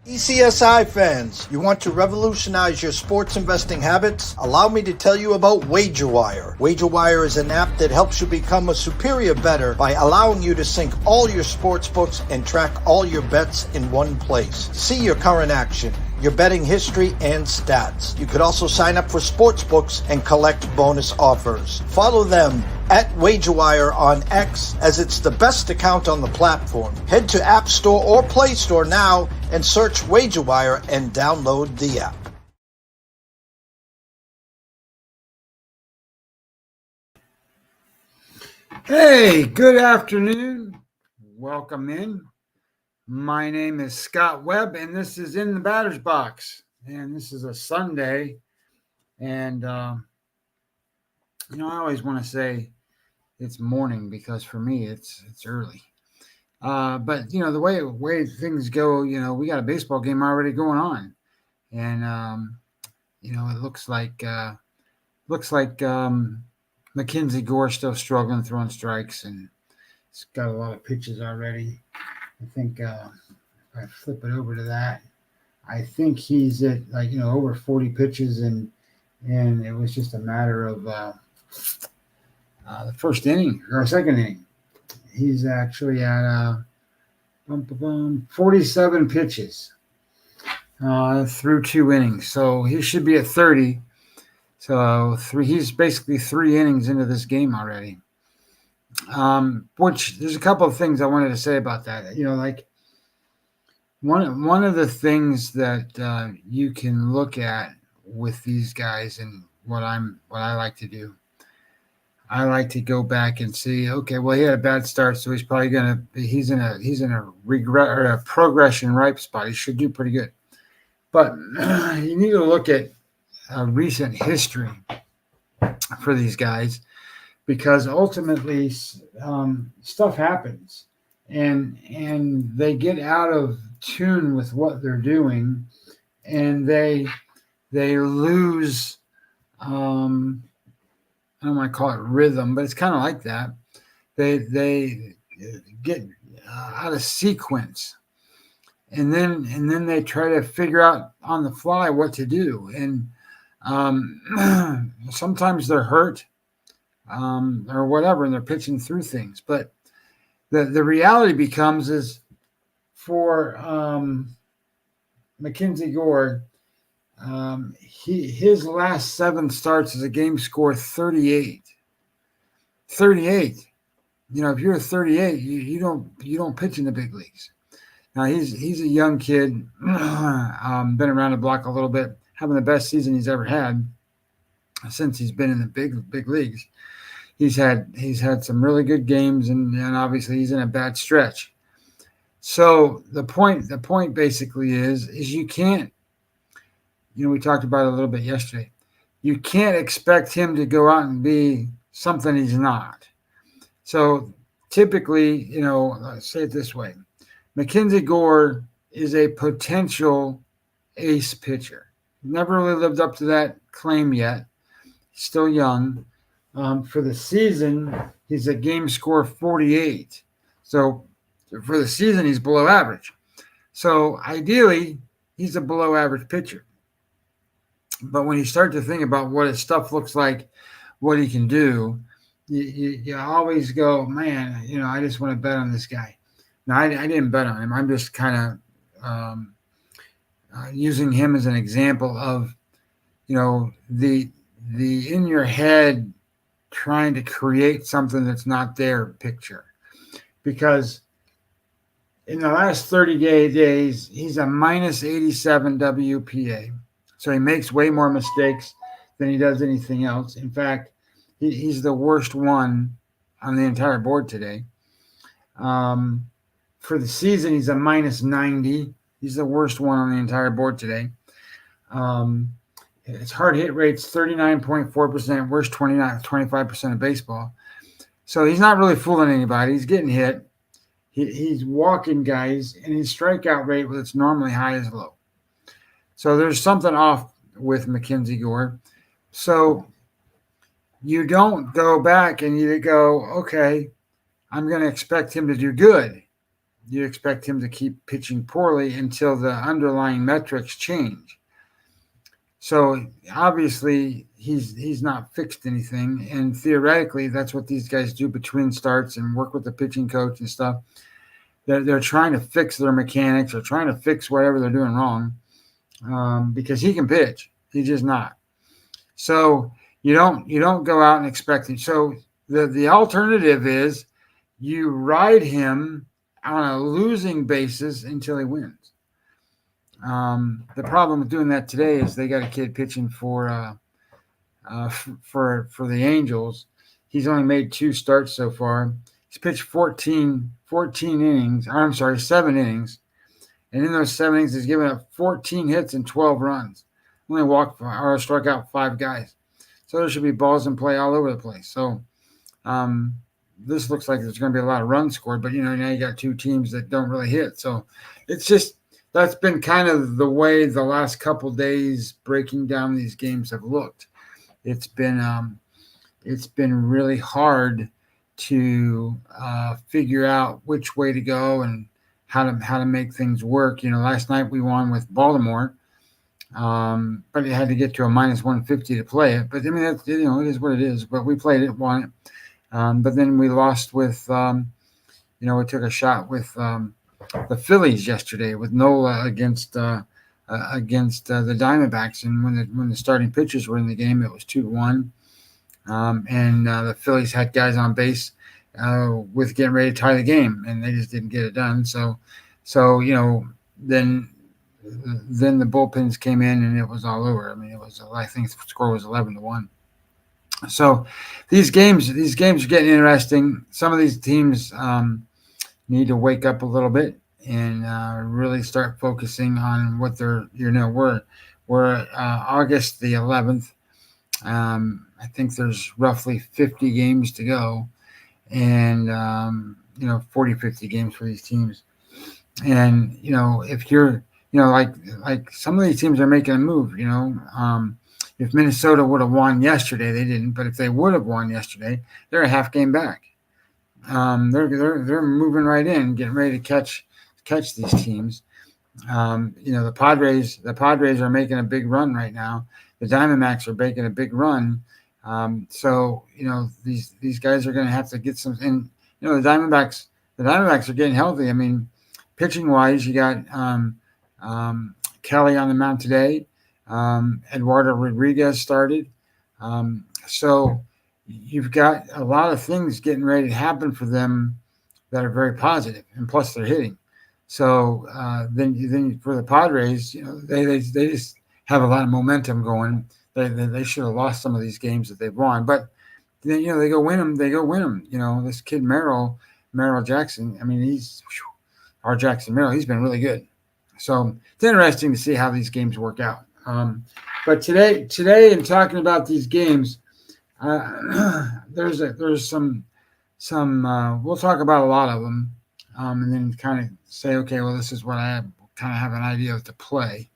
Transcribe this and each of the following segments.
TPCSI fans, you want to revolutionize your sports investing habits? Allow me to tell you about WagerWire. WagerWire is an app that helps you become a superior bettor by allowing you to sync all your sports books and track all your bets in one place. See your current action, your betting history, and stats. You could also sign up for sports books and collect bonus offers. Follow them at WagerWire on X, as it's the best account on the platform. Head to App Store or Play Store now and search WagerWire and download the app. Hey, good afternoon. Welcome in. My name is Scott Webb, and this is In the Batter's Box. And this is a Sunday. And, I always want to say it's morning because for me it's early. But the way things go, we got a baseball game already going on, and it looks like Mackenzie Gore still struggling throwing strikes, and it's got a lot of pitches already. I think if I flip it over to that, I think he's at over 40 pitches, and it was just a matter of the first inning or second inning. He's actually at 47 pitches through 2 innings. So he should be at 30. So he's basically 3 innings into this game already. Which there's a couple of things I wanted to say about that. One of the things that you can look at with these guys, and what I like to do, I like to go back and see, okay, well, he had a bad start, so he's probably he's in a regret or a progression ripe spot. He should do pretty good. But you need to look at recent history for these guys, because ultimately stuff happens, and they get out of tune with what they're doing, and they lose I don't want to call it rhythm, but it's kind of like that. They get out of sequence, and then they try to figure out on the fly what to do. And sometimes they're hurt or whatever, and they're pitching through things. But the reality becomes is for Mackenzie Gore, his last 7 starts as a game score 38. 38. If you're 38, you don't pitch in the big leagues. Now he's a young kid, been around the block a little bit, having the best season he's ever had since he's been in the big leagues. He's had some really good games, and obviously he's in a bad stretch. So the point basically is you can't. We talked about it a little bit yesterday. You can't expect him to go out and be something he's not. So typically, let's say it this way. Mackenzie Gore is a potential ace pitcher. Never really lived up to that claim yet. He's still young. For the season, he's a game score 48. So for the season, he's below average. So ideally, he's a below average pitcher. But when you start to think about what his stuff looks like, what he can do, you always go, man, I just want to bet on this guy. Now, I didn't bet on him. I'm just kind of using him as an example of, the in your head trying to create something that's not there picture. Because in the last 30 days, he's a minus 87 WPA. So he makes way more mistakes than he does anything else. In fact, he's the worst one on the entire board today. For the season, he's a minus 90. He's the worst one on the entire board today. His hard hit rate's 39.4%, worst 25% of baseball. So he's not really fooling anybody. He's getting hit. He's walking guys, and his strikeout rate, when it's normally high, is low. So there's something off with Mackenzie Gore. So you don't go back and you go, okay, I'm going to expect him to do good. you expect him to keep pitching poorly until the underlying metrics change. So obviously he's not fixed anything, and theoretically that's what these guys do between starts and work with the pitching coach and stuff. They're trying to fix their mechanics or trying to fix whatever they're doing wrong, because he can pitch. He's just not. So you don't go out and expect him. So the alternative is you ride him on a losing basis until he wins. The problem with doing that today is they got a kid pitching for the Angels. He's only made 2 starts so far. He's pitched 14 innings. I'm sorry, 7 innings. And in those 7 innings, he's given up 14 hits and 12 runs. Only walked or struck out 5 guys. So there should be balls in play all over the place. So this looks like there's going to be a lot of runs scored. But, now you got 2 teams that don't really hit. So it's just that's been kind of the way the last couple days breaking down these games have looked. It's been really hard to figure out which way to go and how to make things work. Last night we won with Baltimore, but it had to get to a -150 to play it. But I mean, it is what it is. But we played it, won it. But then we lost with, we took a shot with the Phillies yesterday with Nola against the Diamondbacks, and when the starting pitchers were in the game, it was 2-1. And the Phillies had guys on base with getting ready to tie the game, and they just didn't get it done. So then the bullpens came in, and it was all over. I mean, I think the score was 11-1. So these games are getting interesting. Some of these teams need to wake up a little bit and really start focusing on what they're. We're August the 11th. I think there's roughly 50 games to go, and 40, 50 games for these teams. And if you're like some of these teams are making a move. If Minnesota would have won yesterday, they didn't. But if they would have won yesterday, they're a half game back. They're moving right in, getting ready to catch these teams. The Padres are making a big run right now. The Diamondbacks are making a big run. So these guys are going to have to get some. And the Diamondbacks are getting healthy. I mean, pitching wise, you got Kelly on the mound today. Eduardo Rodriguez started. So you've got a lot of things getting ready to happen for them that are very positive, and plus they're hitting. So then for the Padres, they just have a lot of momentum going. They should have lost some of these games that they've won, but then they go win them. This kid Merrill Jackson. I mean, our Jackson Merrill. He's been really good. So it's interesting to see how these games work out. But today, in talking about these games, there's some we'll talk about a lot of them, and then kind of say, okay, well, this is what I kind of have an idea of to play,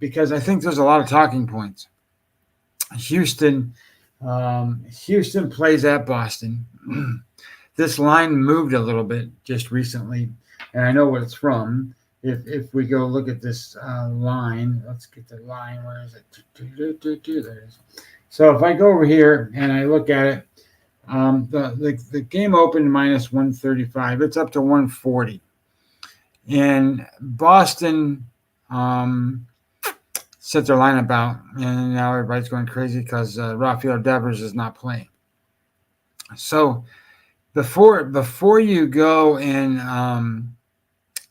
because I think there's a lot of talking points. Houston plays at Boston. This line moved a little bit just recently, and I know what it's from. If we go look at this line, let's get the line. Where is it? There it is. So if I go over here and I look at it, the game opened -135. It's up to 140. And Boston set their lineup out, and now everybody's going crazy because Rafael Devers is not playing. So before you go and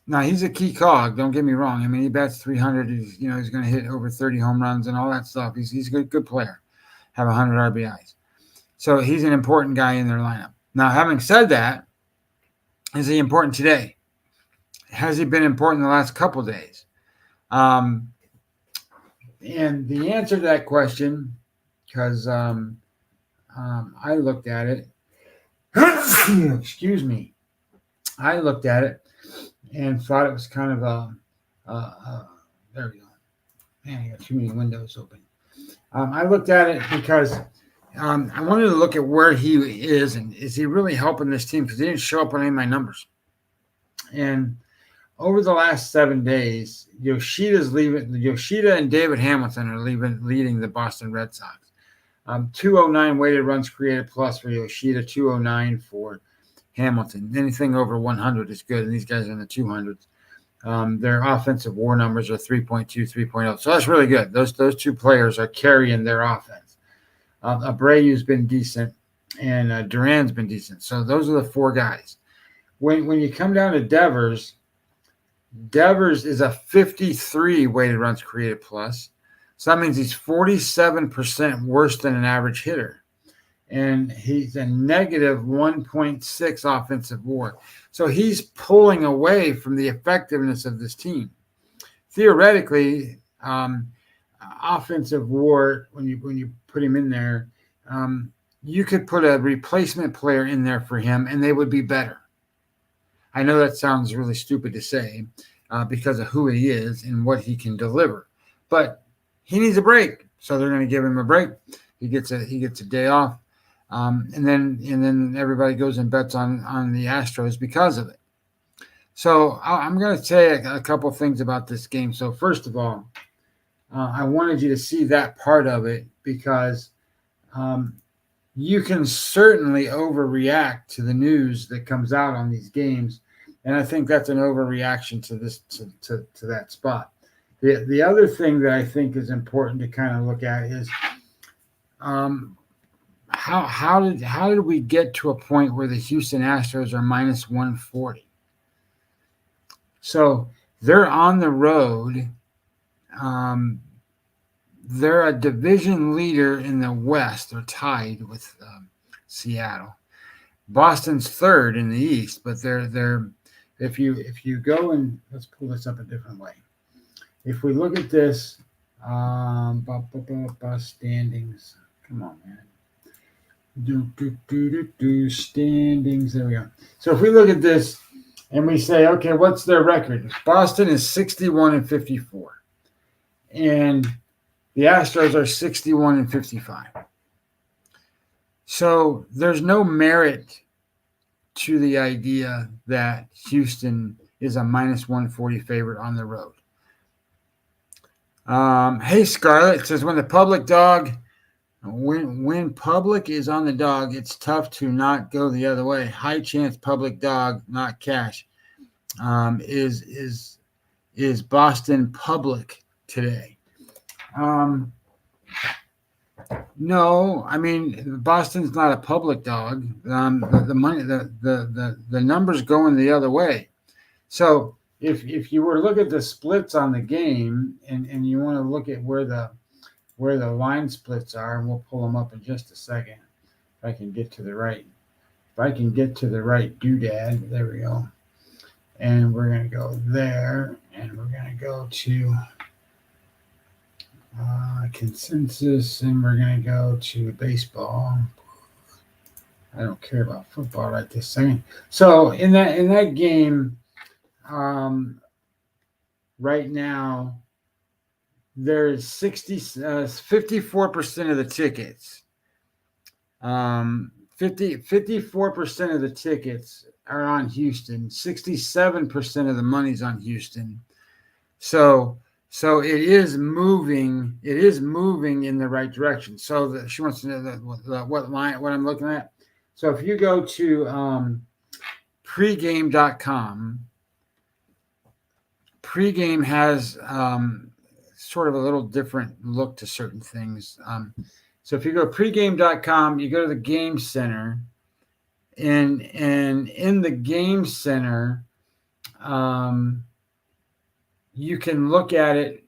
now he's a key cog. Don't get me wrong. I mean, he bats 300. He's going to hit over 30 home runs and all that stuff. He's a good player. Have 100 RBIs. So he's an important guy in their lineup. Now, having said that, is he important today? Has he been important the last couple of days? And the answer to that question, because I looked at it. Excuse me. I looked at it and thought it was kind of there we go. Man, I got too many windows open. I looked at it because I wanted to look at where he is and is he really helping this team, because he didn't show up on any of my numbers. And over the last 7 days, Yoshida and David Hamilton are leading the Boston Red Sox. 209 weighted runs created plus for Yoshida, 209 for Hamilton. Anything over 100 is good, and these guys are in the 200s. Their offensive WAR numbers are 3.2, 3.0. So that's really good. Those two players are carrying their offense. Abreu's been decent, and Duran's been decent. So those are the 4 guys. When you come down to Devers is a 53 weighted runs created plus. So that means he's 47% worse than an average hitter. And he's a negative 1.6 offensive WAR. So he's pulling away from the effectiveness of this team. Theoretically, offensive WAR, when you put him in there, you could put a replacement player in there for him, and they would be better. I know that sounds really stupid to say because of who he is and what he can deliver, but he needs a break, so they're going to give him a break. He gets a day off, and then everybody goes and bets on the Astros because of it. So I'm going to say a couple things about this game. So first of all, I wanted you to see that part of it because you can certainly overreact to the news that comes out on these games. And I think that's an overreaction to this to that spot. The other thing that I think is important to kind of look at is how did we get to a point where the Houston Astros are minus 140? So they're on the road. They're a division leader in the West. They're tied with Seattle. Boston's third in the East, but they're if you go and let's pull this up a different way. If we look at this, standings. Come on, man. Standings. There we go. So if we look at this and we say, okay, what's their record? Boston is 61-54, and the Astros are 61-55. So there's no merit to the idea that Houston is a minus 140 favorite on the road. Hey, Scarlett says when public is on the dog, it's tough to not go the other way. High chance public dog, not cash. Is Boston public today? No, I mean Boston's not a public dog. The money, the numbers going the other way. So if you were to look at the splits on the game and you want to look at where the line splits are, and we'll pull them up in just a second. If I can get to the right doodad, there we go. And we're gonna go there, and we're gonna go to consensus, and we're going to go to baseball. I don't care about football right this second. So in that game, right now, there's 54% of the tickets. 54% of the tickets are on Houston. 67% of the money's on Houston. So it is moving. It is moving in the right direction. So she wants to know what I'm looking at. So if you go to pregame.com, pregame has sort of a little different look to certain things. So if you go pregame.com, you go to the game center, and in the game center, you can look at it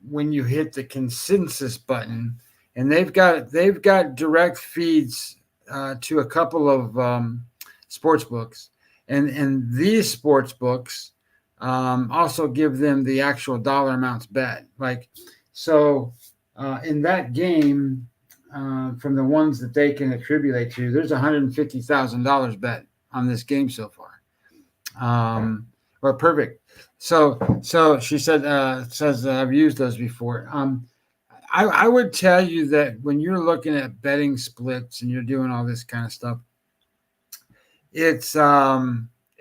when you hit the consensus button, and they've got direct feeds to a couple of sports books, and these sports books also give them the actual dollar amounts bet. Like so, in that game, from the ones that they can attribute to, there's $150,000 bet on this game so far. Well, perfect. So she said, I've used those before. I would tell you that when you're looking at betting splits and you're doing all this kind of stuff, it's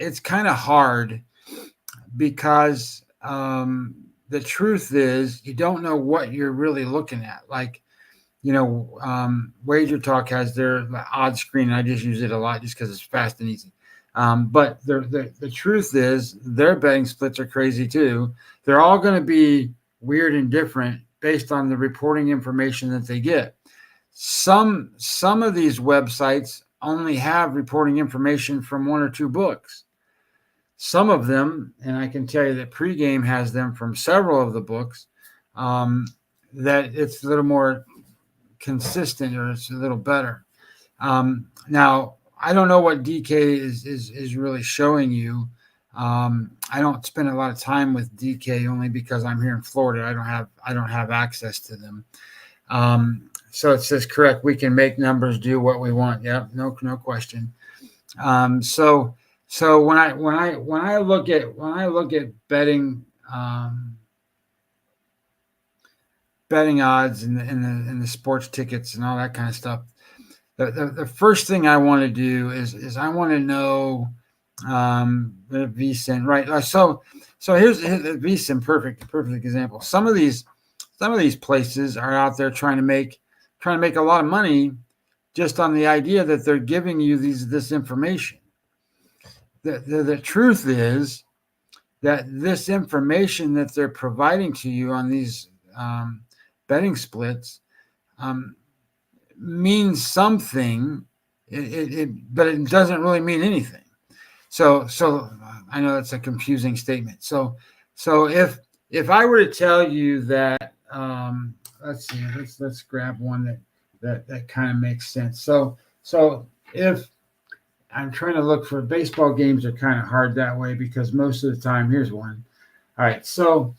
it's kind of hard because the truth is you don't know what you're really looking at. Like, Wager Talk has their odds screen. And I just use it a lot just because it's fast and easy. But the truth is their betting splits are crazy too. They're all going to be weird and different based on the reporting information that they get. Some of these websites only have reporting information from one or two books. Some of them, and I can tell you that Pregame has them from several of the books, that it's a little more consistent or it's a little better. Now, I don't know what DK is really showing you. I don't spend a lot of time with DK only because I'm here in Florida. I don't have access to them. So it says correct. We can make numbers do what we want. Yep, no question. So when I look at betting odds and the sports tickets and all that kind of stuff, the first thing I want to do is I want to know the VSIN, right? So here's the VSIN, perfect example. Some of these places are out there trying to make a lot of money just on the idea that they're giving you this information. The truth is that this information that they're providing to you on these betting splits means something, but it doesn't really mean anything. So I know it's a confusing statement. So if I were to tell you that, let's see, let's grab one that kind of makes sense. So if I'm trying to look for baseball games are kind of hard that way because most of the time, here's one. All right. So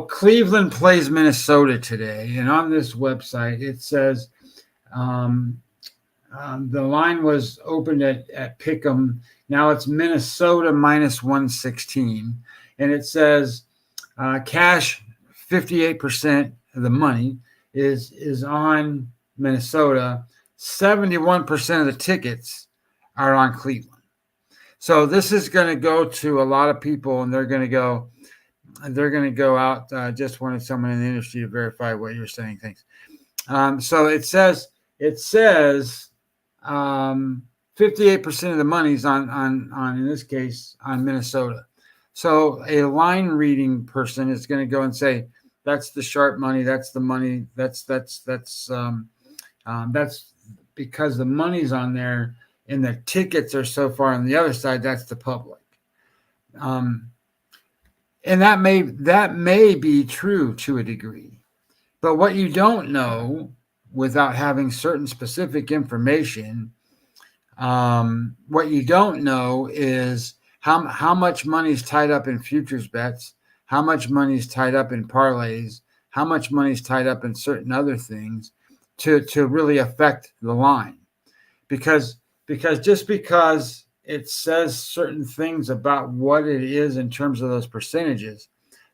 Cleveland plays Minnesota today. And on this website, it says the line was opened at Pick'em. Now it's Minnesota minus 116. And it says cash 58% of the money is on Minnesota. 71% of the tickets are on Cleveland. So this is going to go to a lot of people, and they're going to go out. Just wanted someone in the industry to verify what you're saying. Thanks. So it says 58% of the money's on in this case on Minnesota. So a line reading person is going to go and say that's the sharp money. That's the money. That's because the money's on there. And the tickets are so far on the other side, that's the public. And that may be true to a degree. But what you don't know without having certain specific information, what you don't know is how much money is tied up in futures bets, how much money is tied up in parlays, how much money is tied up in certain other things to really affect the line. Because just because it says certain things about what it is in terms of those percentages,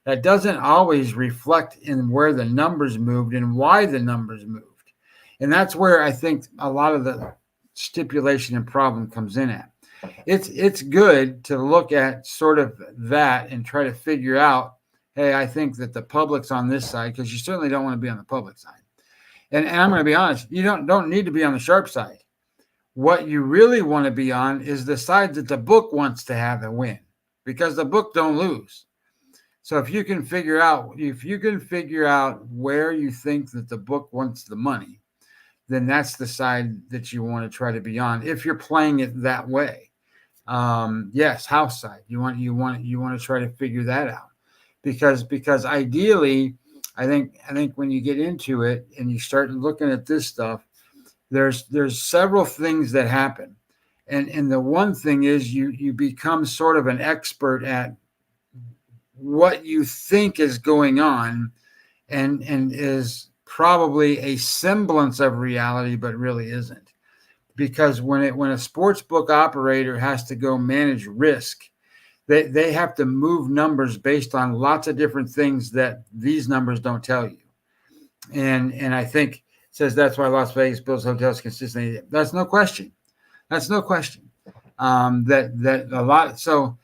that doesn't always reflect in where the numbers moved and why the numbers moved. And that's where I think a lot of the stipulation and problem comes in at. It's good to look at sort of that and try to figure out, hey, I think that the public's on this side, because you certainly don't want to be on the public side. And I'm going to be honest, you don't need to be on the sharp side. What you really want to be on is the side that the book wants to have a win, because the book don't lose. So if you can figure out where you think that the book wants the money, then that's the side that you want to try to be on. If you're playing it that way, yes, house side. You want to try to figure that out, because ideally, I think when you get into it and you start looking at this stuff, there's several things that happen. And the one thing is you become sort of an expert at what you think is going on and is probably a semblance of reality, but really isn't. Because when a sports book operator has to go manage risk, they have to move numbers based on lots of different things that these numbers don't tell you. And I think says that's why Las Vegas builds hotels consistently. That's no question. that a lot. So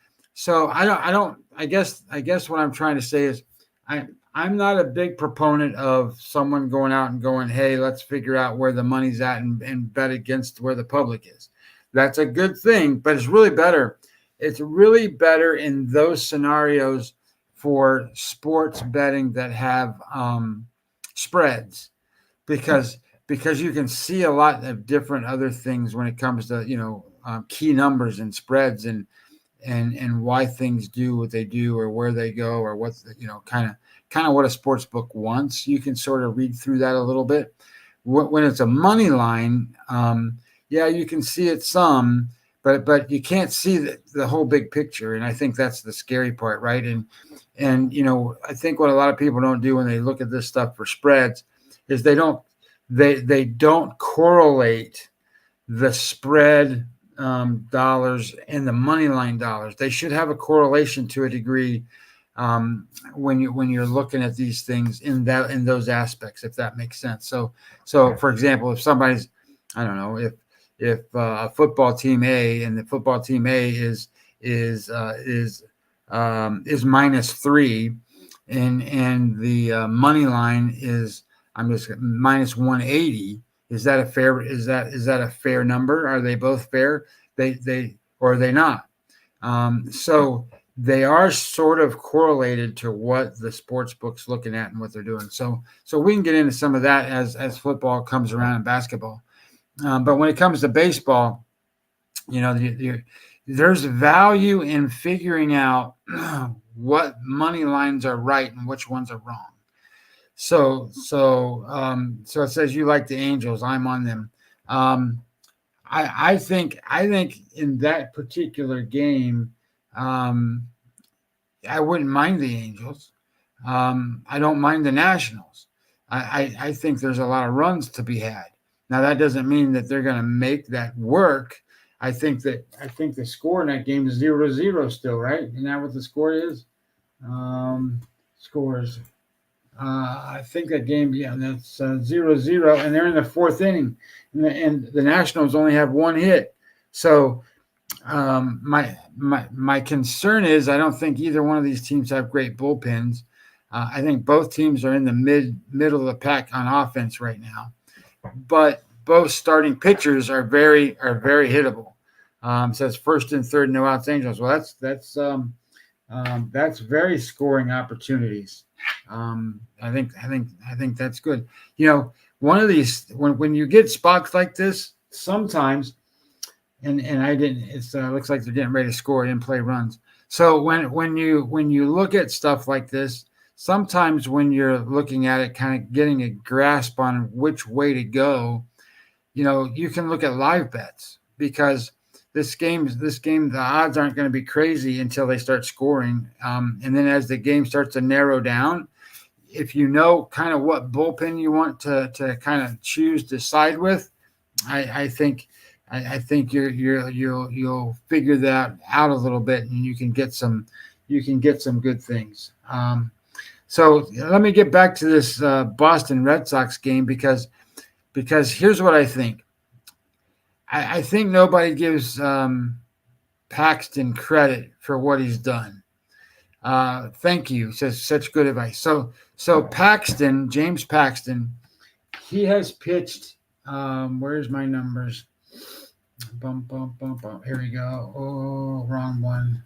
I guess what I'm trying to say is I'm not a big proponent of someone going out and going, hey, let's figure out where the money's at and bet against where the public is. That's a good thing, but it's really better. It's really better in those scenarios for sports betting that have spreads, because you can see a lot of different other things when it comes to key numbers and spreads and why things do what they do or where they go or what kind of what a sports book wants. You can sort of read through that a little bit. When it's a money line, you can see it some, but you can't see the whole big picture. And I think that's the scary part, right? And I think what a lot of people don't do when they look at this stuff for spreads is they don't correlate the spread dollars and the money line dollars. They should have a correlation to a degree when you're looking at these things in those aspects, if that makes sense. So for example, if somebody's, I don't know, if a football team A and the football team A is -3 and the money line is -180. Is that a fair number? Are they both fair? Or are they not? So they are sort of correlated to what the sports book's looking at and what they're doing. So we can get into some of that as football comes around and basketball. But when it comes to baseball, there's value in figuring out what money lines are right and which ones are wrong. So it says you like the Angels. I'm on them. I think in that particular game, I wouldn't mind the Angels. I don't mind the Nationals. I think there's a lot of runs to be had. Now that doesn't mean that they're going to make that work. I think the score in that game is 0-0 still, right? Isn't that what the score is? Scores. I think that game, that's 0-0, and they're in the fourth inning, and the Nationals only have one hit. So my concern is I don't think either one of these teams have great bullpens. I think both teams are in the middle of the pack on offense right now, but both starting pitchers are very hittable. Says first and third, no outs, Angels. Well, that's very scoring opportunities. I think that's good. One of these when you get spots like this, sometimes, and I didn't. It looks like they're getting ready to score. I didn't play runs. So when you look at stuff like this, sometimes when you're looking at it, kind of getting a grasp on which way to go, you can look at live bets, because this game, the odds aren't going to be crazy until they start scoring. And then as the game starts to narrow down, if you know kind of what bullpen you want to kind of choose to side with, I think you'll figure that out a little bit, and you can get some good things. So let me get back to this Boston Red Sox game, because here's what I think. I think nobody gives Paxton credit for what he's done. Thank you. Says such good advice. So Paxton, James Paxton, he has pitched. Where's my numbers? Here we go. Oh, wrong one.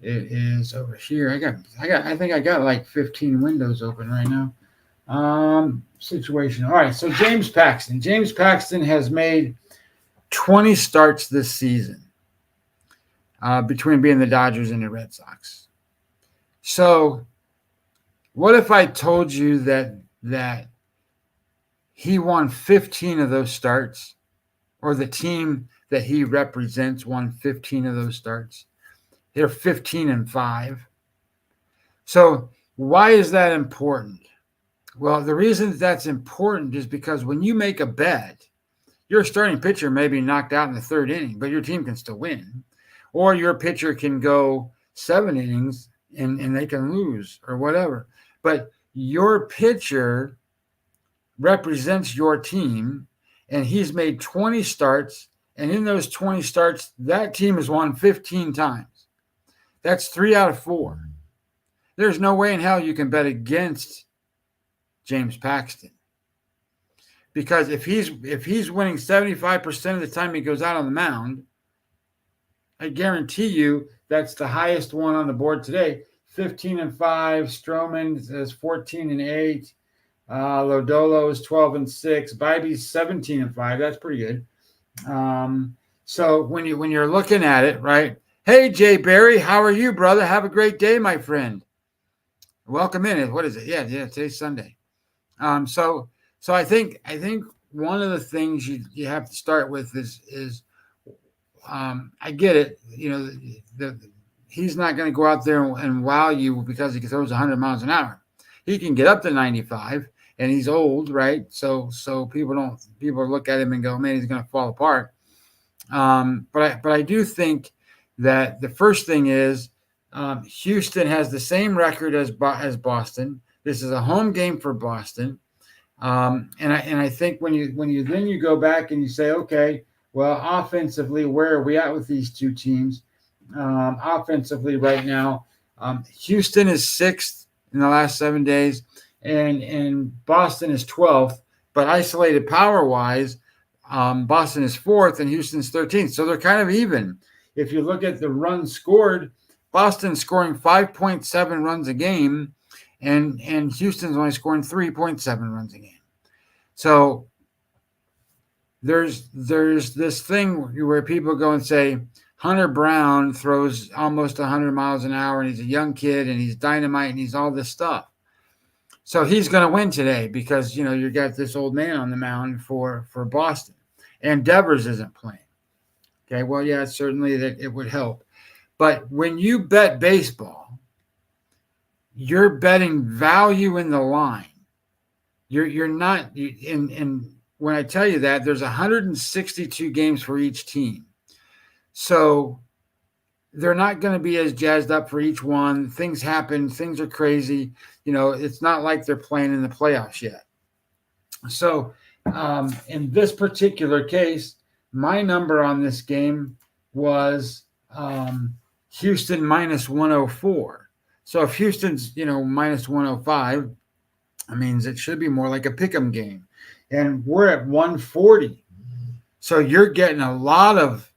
It is over here. I think I got like 15 windows open right now. Situation. All right. So James Paxton has made 20 starts this season, between being the Dodgers and the Red Sox. So what if I told you that he won 15 of those starts, or the team that he represents won 15 of those starts? They're 15-5. So why is that important? Well, the reason that's important is because when you make a bet, your starting pitcher may be knocked out in the third inning, but your team can still win. Or your pitcher can go 7 innings and they can lose or whatever. But your pitcher represents your team, and he's made 20 starts And in those 20 starts, that team has won 15 times. That's 3 out of 4. There's no way in hell you can bet against James Paxton. Because if he's winning 75% of the time he goes out on the mound, I guarantee you that's the highest one on the board today. 15-5. Stroman is 14-8. Lodolo is 12-6. Bibby's 17-5. That's pretty good. So when you're looking at it, right? Hey, Jay Barry, how are you, brother? Have a great day, my friend. Welcome in. What is it? Yeah. Today's Sunday. So I think one of the things you have to start with is I get it. He's not going to go out there and wow you because he throws 100 miles an hour. He can get up to 95, and he's old, right? So people look at him and go, man, he's going to fall apart. But I do think that the first thing is Houston has the same record as Boston. This is a home game for Boston, and I think when you go back and you say, okay, well, offensively, where are we at with these two teams? Offensively, right now, Houston is 6th in the last 7 days, and Boston is 12th. But isolated power-wise, Boston is 4th and Houston's 13th. So they're kind of even. If you look at the runs scored, Boston's scoring 5.7 runs a game, and Houston's only scoring 3.7 runs a game. So there's this thing where people go and say, Hunter Brown throws almost 100 miles an hour, and he's a young kid, and he's dynamite, and he's all this stuff. So he's going to win today because, you got this old man on the mound for Boston. And Devers isn't playing. Okay, well, yeah, certainly that it would help. But when you bet baseball, you're betting value in the line. You're not in when I tell you that, there's 162 games for each team. So they're not going to be as jazzed up for each one. Things happen. Things are crazy. It's not like they're playing in the playoffs yet. So in this particular case, my number on this game was Houston minus 104. So if Houston's, minus 105, that means it should be more like a pick'em game. And we're at 140. So you're getting a lot of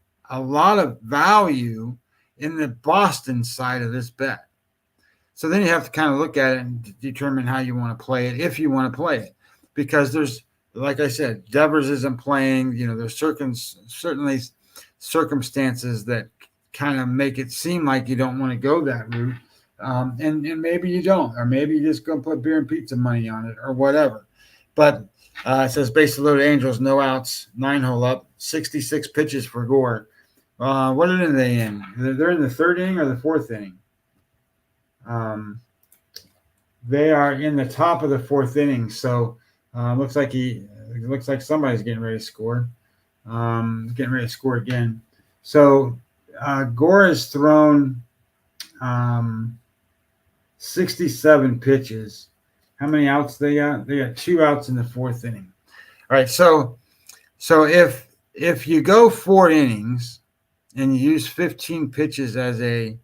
value in the Boston side of this bet. So then you have to kind of look at it and determine how you want to play it, if you want to play it. Because there's, like I said, Devers isn't playing. There's certainly circumstances that kind of make it seem like you don't want to go that route. And maybe you don't, or maybe you're just going to put beer and pizza money on it or whatever. But it says base loaded Angels, no outs, 9-hole up, 66 pitches for Gore. What are they in? They're in the 3rd inning or the 4th inning? They are in the top of the 4th inning. So looks like somebody's getting ready to score. Getting ready to score again. So Gore has thrown 67 pitches. How many outs they got? They got 2 outs in the 4th inning. All right. So if you go 4 innings and you use 15 pitches as a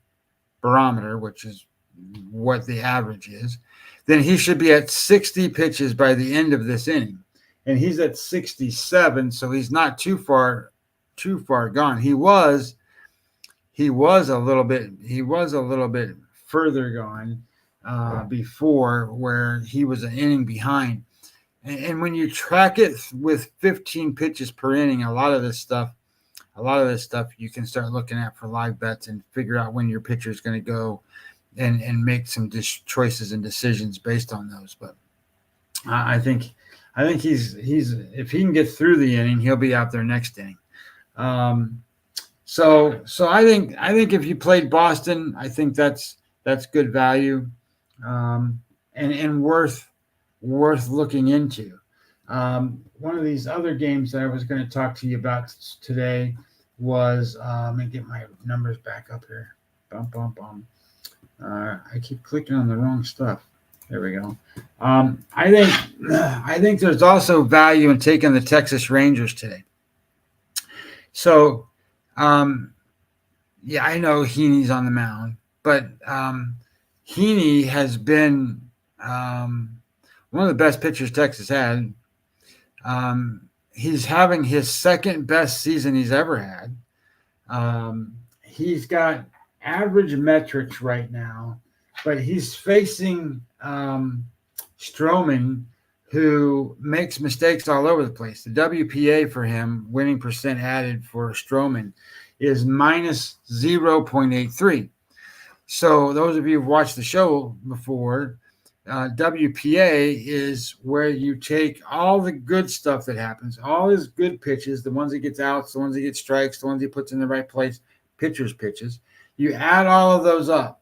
barometer, which is what the average is, then he should be at 60 pitches by the end of this inning. And he's at 67, so he's not too far gone. He was a little bit further gone before, where he was an inning behind. And when you track it with 15 pitches per inning, a lot of this stuff you can start looking at for live bets and figure out when your pitcher is going to go and make some choices and decisions based on those. But I think he's if he can get through the inning, he'll be out there next inning. So I think if you played Boston, I think that's good value, and worth looking into. One of these other games that I was going to talk to you about today was let me get my numbers back up here. I keep clicking on the wrong stuff. There we go. I think there's also value in taking the Texas Rangers today. So, yeah, I know Heaney's on the mound, but Heaney has been one of the best pitchers Texas had. He's having his second best season he's ever had. He's got average metrics right now, but he's facing Stroman, who makes mistakes all over the place. The WPA for him, winning percent added for Stroman, is minus 0.83. So those of you who've watched the show before, WPA is where you take all the good stuff that happens, all his good pitches, the ones he gets outs, the ones he gets strikes, the ones he puts in the right place, pitcher's pitches. You add all of those up.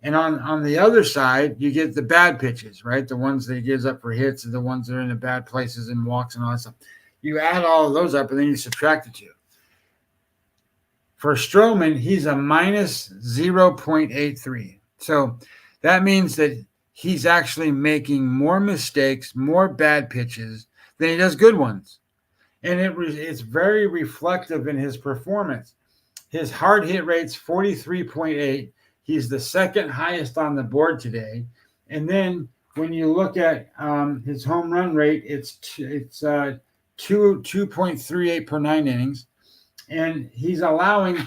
And on the other side, you get the bad pitches, right? The ones that he gives up for hits and the ones that are in the bad places and walks and all that stuff. You add all of those up and then you subtract the two. For Stroman, he's a minus 0.83. So that means that he's actually making more mistakes, more bad pitches than he does good ones. And it's very reflective in his performance. His hard hit rate's 43.8. He's the second highest on the board today. And then when you look at his home run rate, it's 2.38 per 9 innings. And he's allowing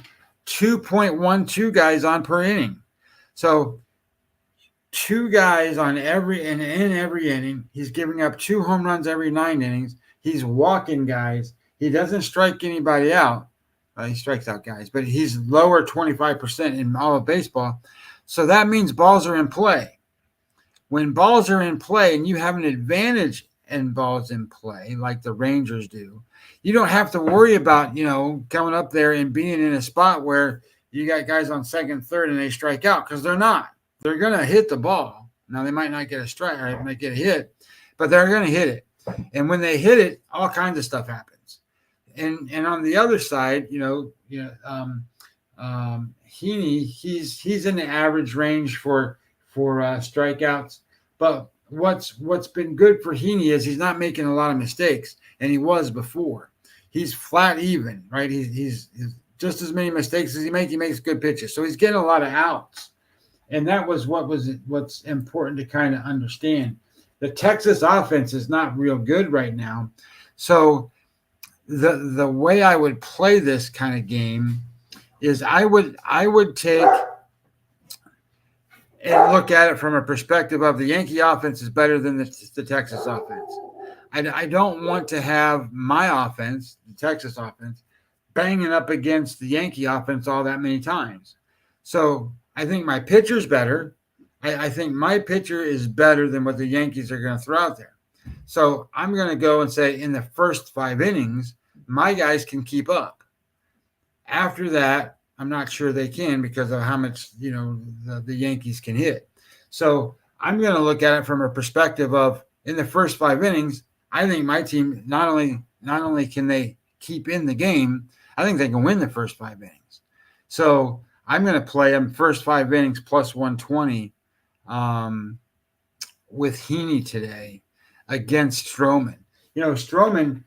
2.12 guys on per inning. So 2 guys on in every inning. He's giving up 2 home runs every 9 innings. He's walking guys. He doesn't strike anybody out. He strikes out guys, but he's lower 25% in all of baseball. So that means balls are in play. When balls are in play and you have an advantage in balls in play, like the Rangers do, you don't have to worry about, coming up there and being in a spot where you got guys on second, third, and they strike out, because they're not. They're going to hit the ball. Now, they might not get a strike, or they might get a hit, but they're going to hit it. And when they hit it, all kinds of stuff happens. And on the other side, Heaney, he's in the average range for strikeouts. But what's been good for Heaney is he's not making a lot of mistakes, and he was before. He's flat even, right? He's just as many mistakes as he makes good pitches. So he's getting a lot of outs. And that was what's important to kind of understand. The Texas offense is not real good right now. So the way I would play this kind of game is I would take and look at it from a perspective of the Yankee offense is better than the Texas offense. I don't want to have my offense, the Texas offense, banging up against the Yankee offense all that many times. So I think my pitcher's better. I think my pitcher is better than what the Yankees are going to throw out there. So I'm going to go and say in the first 5 innings, my guys can keep up. After that, I'm not sure they can because of how much, the Yankees can hit. So I'm going to look at it from a perspective of in the first 5 innings, I think my team not only can they keep in the game, I think they can win the first 5 innings. So I'm going to play them first 5 innings plus 120 with Heaney today against Stroman. Stroman,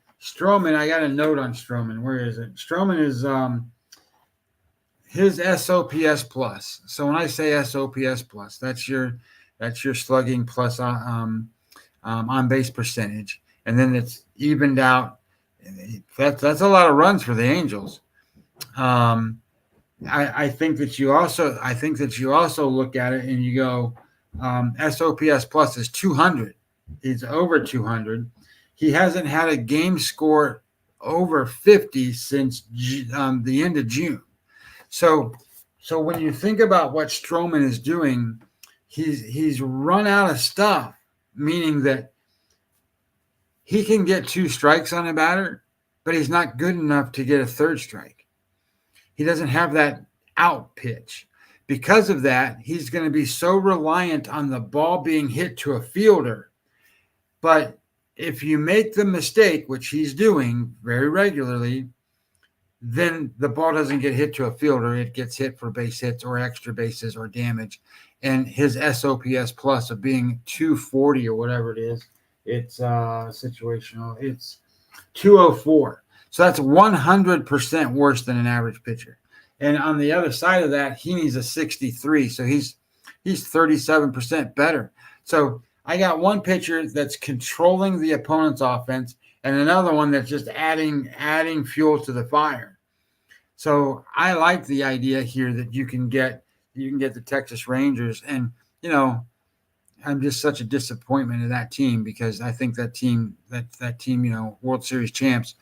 I got a note on Stroman. Where is it? Stroman is his SOPS plus. So when I say SOPS plus, that's your slugging plus on base percentage, and then it's evened out. That's a lot of runs for the Angels. I think that you also look at it and you go, SOPS plus is 200. He's over 200. He hasn't had a game score over 50 since the end of June. So when you think about what Stroman is doing, he's run out of stuff, meaning that he can get 2 strikes on a batter, but he's not good enough to get a 3rd strike. He doesn't have that out pitch. Because of that, he's going to be so reliant on the ball being hit to a fielder. But if you make the mistake, which he's doing very regularly, then the ball doesn't get hit to a fielder. It gets hit for base hits or extra bases or damage. And his SOPS plus of being 240 or whatever it is, it's situational. It's 204. So that's 100% worse than an average pitcher. And on the other side of that, he needs a 63. So he's 37% better. So I got one pitcher that's controlling the opponent's offense and another one that's just adding fuel to the fire. So I like the idea here that you can get the Texas Rangers. And, I'm just such a disappointment in that team because I think that team, World Series champs,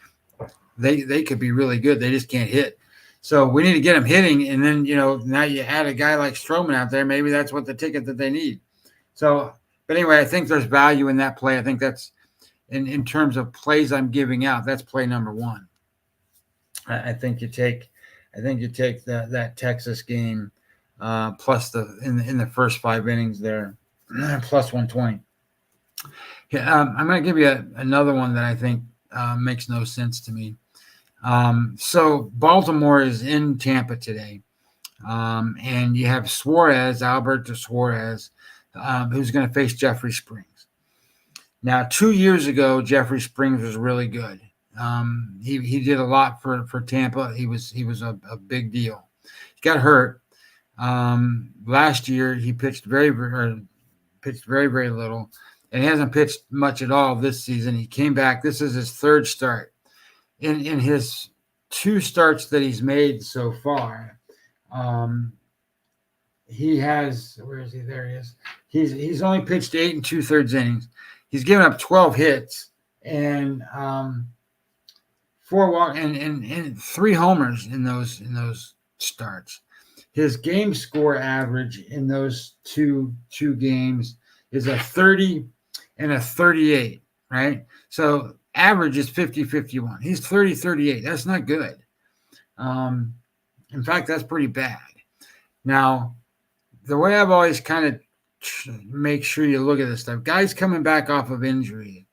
they could be really good. They just can't hit. So we need to get them hitting. And then, now you add a guy like Stroman out there. Maybe that's what the ticket that they need. So, but anyway, I think there's value in that play. I think that's in terms of plays I'm giving out. That's play number one. I think you take that Texas game plus in the first 5 innings there plus 120. Yeah, I'm going to give you another one that I think makes no sense to me. So Baltimore is in Tampa today, and you have Alberto Suarez, who's going to face Jeffrey Springs. Now, 2 years ago, Jeffrey Springs was really good. He did a lot for Tampa. He was a big deal. He got hurt. Last year, he pitched very, very little, and he hasn't pitched much at all this season. He came back. This is his third start. In his 2 starts that he's made so far, he has, where is he? There he is. He's only pitched 8 2/3 innings. He's given up 12 hits and 4 walks and 3 homers in those starts. His game score average in those two games is a 30 and a 38, right? So average is 50-51. He's 30-38. That's not good. In fact, that's pretty bad. Now, the way I've always kind of make sure you look at this stuff, guys coming back off of injury,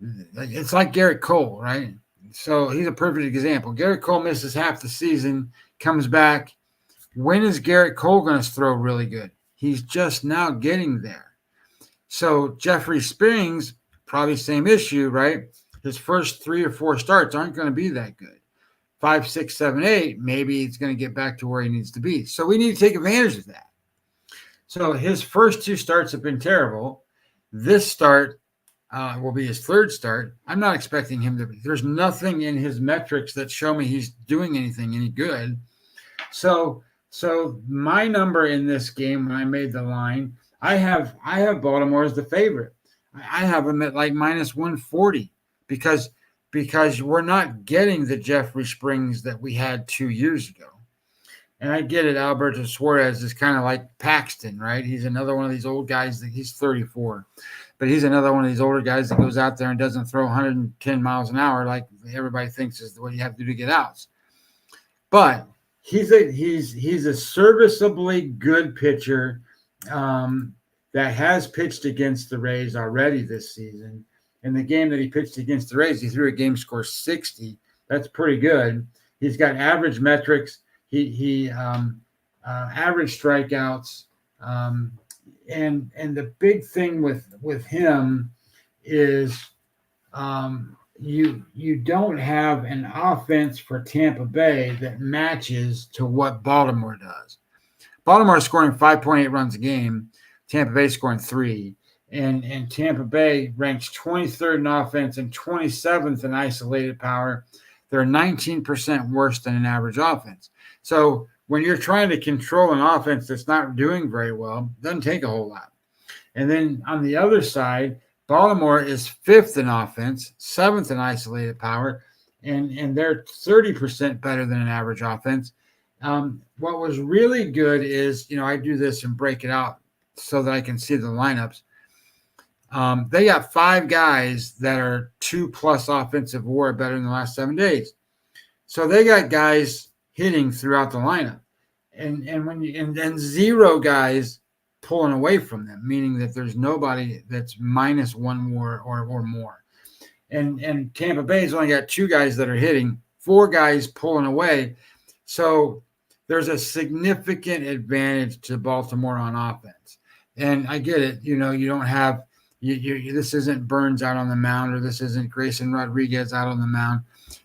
it's like Garrett Cole, right? So he's a perfect example. Garrett Cole misses half the season, comes back. When is Garrett Cole going to throw really good? He's just now getting there. So Jeffrey Springs, probably same issue, right? His first 3 or 4 starts aren't going to be that good. 5, 6, 7, 8, maybe he's going to get back to where he needs to be. So we need to take advantage of that. So his first 2 starts have been terrible. This start will be his third start. I'm not expecting him to be. There's nothing in his metrics that show me he's doing anything any good. So my number in this game, when I made the line, I have Baltimore as the favorite. I have them at like minus 140 because we're not getting the Jeffrey Springs that we had 2 years ago. And I get it. Alberto Suarez is kind of like Paxton, right? He's another one of these old guys that he's 34, but he's another one of these older guys that goes out there and doesn't throw 110 miles an hour like everybody thinks is what you have to do to get outs. But he's a serviceably good pitcher that has pitched against the Rays already this season. In the game that he pitched against the Rays, he threw a game score 60. That's pretty good. He's got average metrics. He average strikeouts. And the big thing with him is you don't have an offense for Tampa Bay that matches to what Baltimore does. Baltimore is scoring 5.8 runs a game. Tampa Bay scoring 3. And Tampa Bay ranks 23rd in offense and 27th in isolated power. They're 19% worse than an average offense. So when you're trying to control an offense that's not doing very well, it doesn't take a whole lot. And then on the other side, Baltimore is 5th in offense, 7th in isolated power, and they're 30% better than an average offense. What was really good is, I do this and break it out so that I can see the lineups. They got 5 guys that are 2+ offensive WAR better in the last 7 days. So they got guys hitting throughout the lineup, and 0 guys pulling away from them, meaning that there's nobody that's -1 WAR or more. And Tampa Bay's only got 2 guys that are hitting, 4 guys pulling away. So there's a significant advantage to Baltimore on offense. And I get it. You don't have This isn't Burns out on the mound, or this isn't Grayson Rodriguez out on the mound.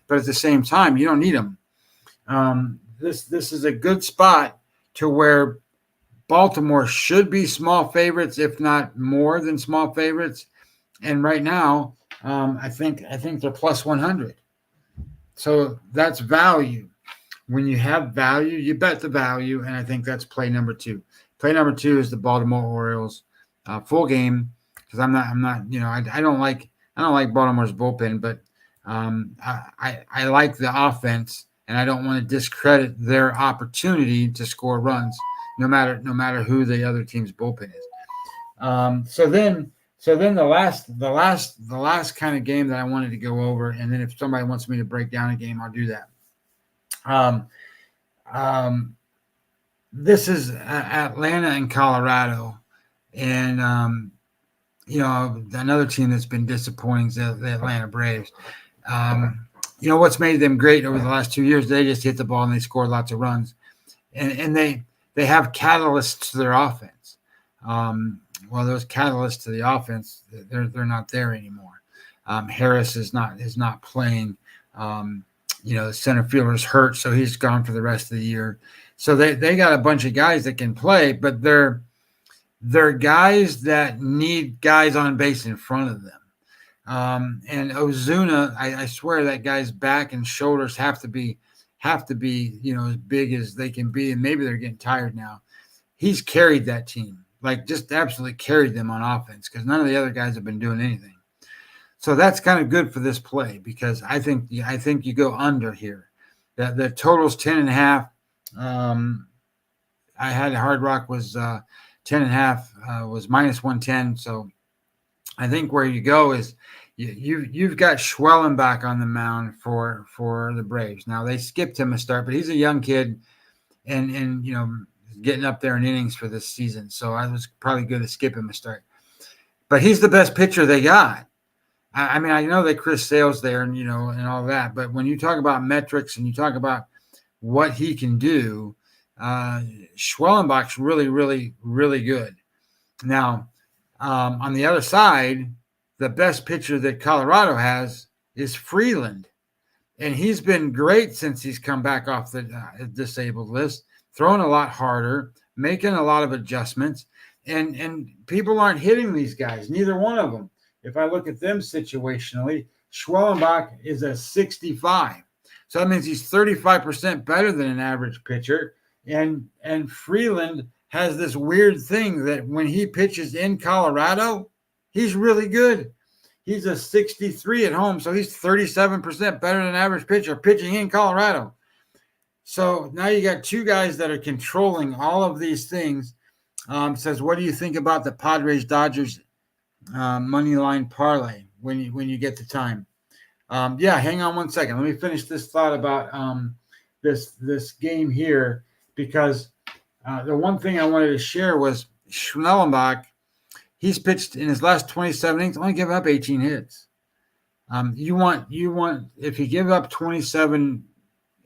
But at the same time, you don't need them. This is a good spot to where Baltimore should be small favorites, if not more than small favorites. And right now, I think they're plus 100. So that's value. When you have value, you bet the value, and I think that's play number 2. Play number 2 is the Baltimore Orioles full game, because I'm not I don't like Baltimore's bullpen, but I like the offense, and I don't want to discredit their opportunity to score runs, no matter who the other team's bullpen is. So then the last kind of game that I wanted to go over, and then if somebody wants me to break down a game, I'll do that. This is Atlanta and Colorado, and another team that's been disappointing is the Atlanta Braves. What's made them great over the last 2 years? They just hit the ball and they score lots of runs, and they have catalysts to their offense. Well, those catalysts to the offense, they're not there anymore. Harris is not playing. The center fielder is hurt, so he's gone for the rest of the year. So they got a bunch of guys that can play, but they're guys that need guys on base in front of them. And Ozuna, I swear that guy's back and shoulders have to be as big as they can be, and maybe they're getting tired now. He's carried that team, like just absolutely carried them on offense, because none of the other guys have been doing anything. So that's kind of good for this play, because I think you go under here. The total's 10.5. I had Hard Rock was 10.5, was minus 110. So I think where you go is you've got Schwellenbach on the mound for the Braves. Now they skipped him a start, but he's a young kid, and getting up there in innings for this season. So I was probably good to skip him a start. But he's the best pitcher they got. I mean, I know that Chris Sale's there and all that, but when you talk about metrics and you talk about what he can do, Schwellenbach's really, really, really good. Now, on the other side, the best pitcher that Colorado has is Freeland, and he's been great since he's come back off the disabled list, throwing a lot harder, making a lot of adjustments, and people aren't hitting these guys, neither one of them. If I look at them situationally, Schwellenbach is a 65. So that means he's 35% better than an average pitcher. And Freeland has this weird thing that when he pitches in Colorado, he's really good. He's a 63 at home, so he's 37% better than an average pitcher pitching in Colorado. So now you got two guys that are controlling all of these things. Says, what do you think about the Padres-Dodgers money line parlay when you get the time? Hang on one second. Let me finish this thought about this game here, because the one thing I wanted to share was Schwellenbach. He's pitched in his last 27 innings, only given up 18 hits. You want if you give up 27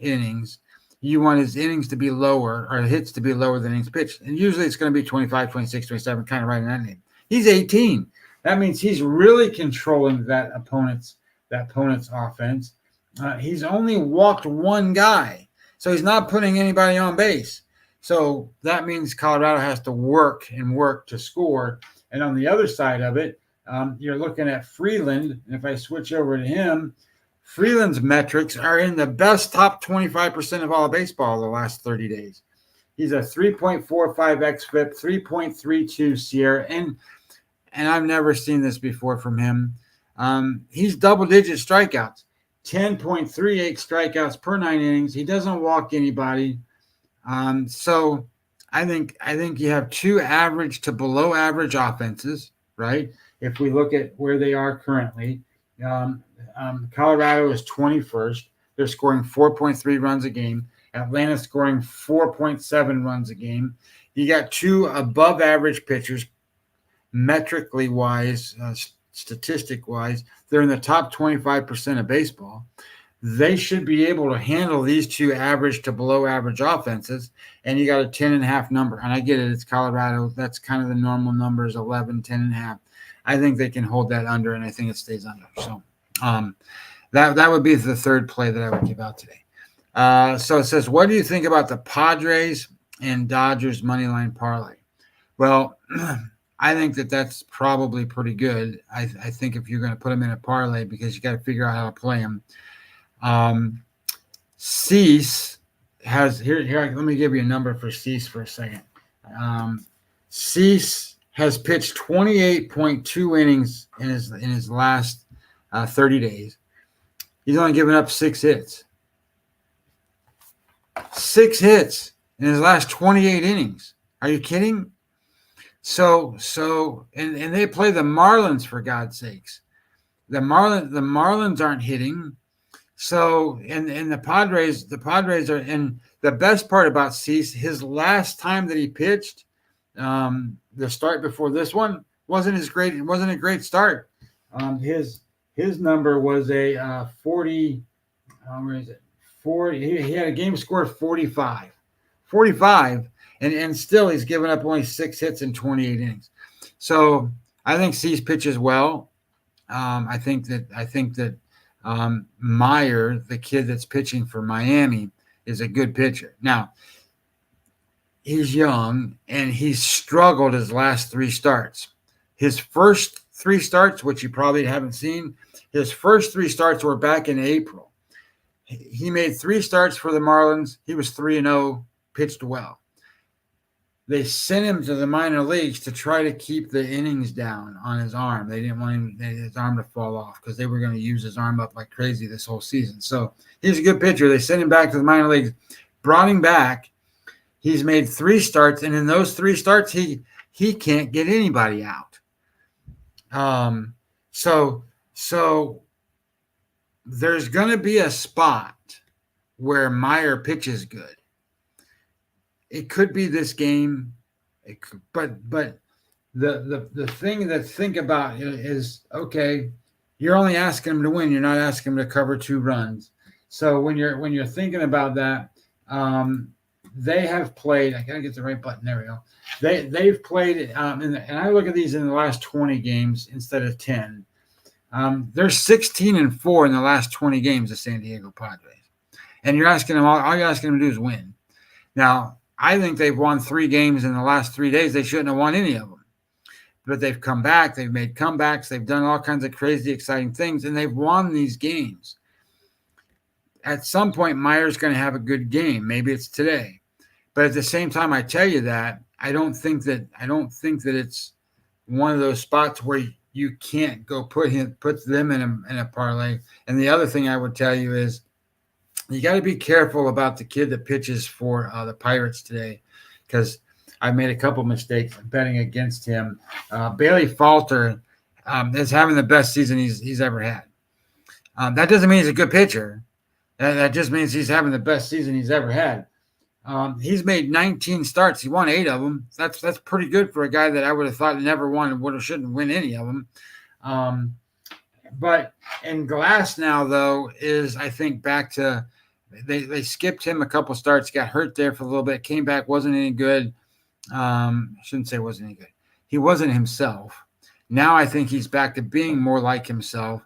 innings, you want his innings to be lower, or hits to be lower than innings pitched. And usually it's going to be 25, 26, 27, kind of right in that name. He's 18. That means he's really controlling that opponent's offense. He's only walked one guy, so he's not putting anybody on base. So that means Colorado has to work to score. And on the other side of it, you're looking at Freeland. And if I switch over to him, Freeland's metrics are in the best top 25% of all of baseball the last 30 days. He's a 3.45 xFIP, 3.32 Sierra, and I've never seen this before from him. He's double-digit strikeouts, 10.38 strikeouts per 9 innings. He doesn't walk anybody. So I think you have two average to below average offenses, right? If we look at where they are currently, Colorado is 21st. They're scoring 4.3 runs a game. Atlanta scoring 4.7 runs a game. You got two above average pitchers, metrically wise, statistic wise. They're in the top 25% of baseball. They should be able to handle these two average to below average offenses. And you got a 10.5 number. And I get it. It's Colorado. That's kind of the normal numbers, 11, 10.5. I think they can hold that under, and I think it stays under. So that would be the third play that I would give out today. So it says, what do you think about the Padres and Dodgers money line parlay? Well, I think that's probably pretty good. I think if you're going to put them in a parlay, because you got to figure out how to play them. Cease has here. Let me give you a number for Cease for a second. Cease has pitched 28.2 innings in his last 30 days. He's only given up 6 hits. 6 hits in his last 28 innings. Are you kidding? So and they play the Marlins, for God's sakes. The Marlins aren't hitting. So and the Padres are, and the best part about Cease, his last time that he pitched, the start before this one wasn't as great. It wasn't a great start. His number was a 40. Where is it? 40. He had a game score of 45. 45. And still he's given up only 6 hits in 28 innings. So I think Cease pitches well. I think that Meyer, the kid that's pitching for Miami, is a good pitcher. Now, he's young and he's struggled his last 3 starts. His first 3 starts, which you probably haven't seen, his first 3 starts were back in April. He made 3 starts for the Marlins. He was 3-0, pitched well. They sent him to the minor leagues to try to keep the innings down on his arm. They didn't want his arm to fall off because they were going to use his arm up like crazy this whole season. So he's a good pitcher. They sent him back to the minor leagues, brought him back. He's made 3 starts, and in those 3 starts, he can't get anybody out. So there's going to be a spot where Meyer pitches good. It could be this game, but the thing to think about is, okay, you're only asking them to win. You're not asking them to cover 2 runs. So when you're thinking about that, they have played. I gotta get the right button. There we go. They've played, and I look at these in the last 20 games instead of 10. They're 16-4 in the last 20 games of San Diego Padres, and you're asking them all you're asking them to do is win. Now, I think they've won 3 games in the last 3 days. They shouldn't have won any of them. But they've come back. They've made comebacks. They've done all kinds of crazy, exciting things, and they've won these games. At some point, Meyer's going to have a good game. Maybe it's today. But at the same time, I tell you that, I don't think that it's one of those spots where you can't go put them in a parlay. And the other thing I would tell you is, you got to be careful about the kid that pitches for the Pirates today, because I made a couple mistakes betting against him. Bailey Falter is having the best season he's ever had. That doesn't mean he's a good pitcher. That just means he's having the best season he's ever had. He's made 19 starts. He won 8 of them. That's pretty good for a guy that I would have thought never won and shouldn't win any of them. But in Glass now, though, is, I think, back to they skipped him a couple starts, got hurt there for a little bit, came back, wasn't any good. I shouldn't say wasn't any good. He wasn't himself. Now I think he's back to being more like himself.